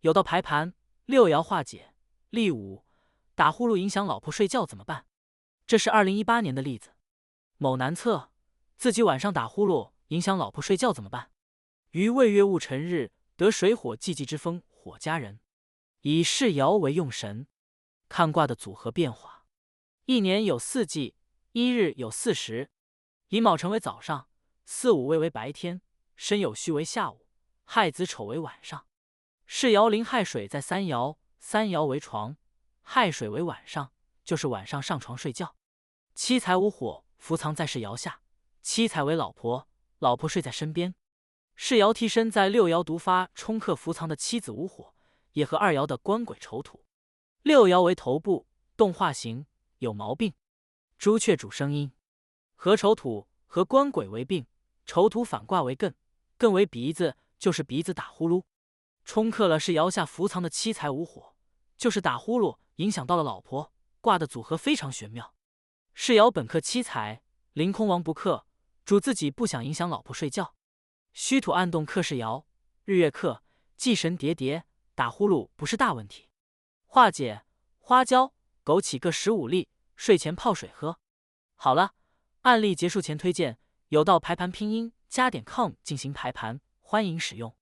有道排盘，六爻化解。例5，打呼噜影响老婆睡觉怎么办？这是2018年的例子。某男测自己晚上打呼噜影响老婆睡觉怎么办？于未月戊辰日得水火既济之风，火家人。以世爻为用神，看卦的组合变化。一年有4季，一日有4时。以卯辰为早上，巳午未为白天，申酉戌为下午，亥子丑为晚上。世爻临亥水在3爻，三爻为床，亥水为晚上，就是晚上上床睡觉。七财无火，伏藏在世爻下，七财为老婆，老婆睡在身边。世爻替身在六爻独发，冲克伏藏的妻子无火，也和2爻的官鬼丑土。六爻为头部，动化形，有毛病。朱雀主声音，和丑土和官鬼为病，丑土反卦为艮，艮为鼻子，就是鼻子打呼噜。冲克了是爻下伏藏的七财无火，就是打呼噜影响到了老婆，卦的组合非常玄妙。世爻本克七财，凌空王不克，主自己不想影响老婆睡觉。虚土暗动克世爻，日月克，忌神叠叠，打呼噜不是大问题。化解：花椒、枸杞各15粒，睡前泡水喝。好了，案例结束前推荐有道排盘拼音加点 com 进行排盘，欢迎使用。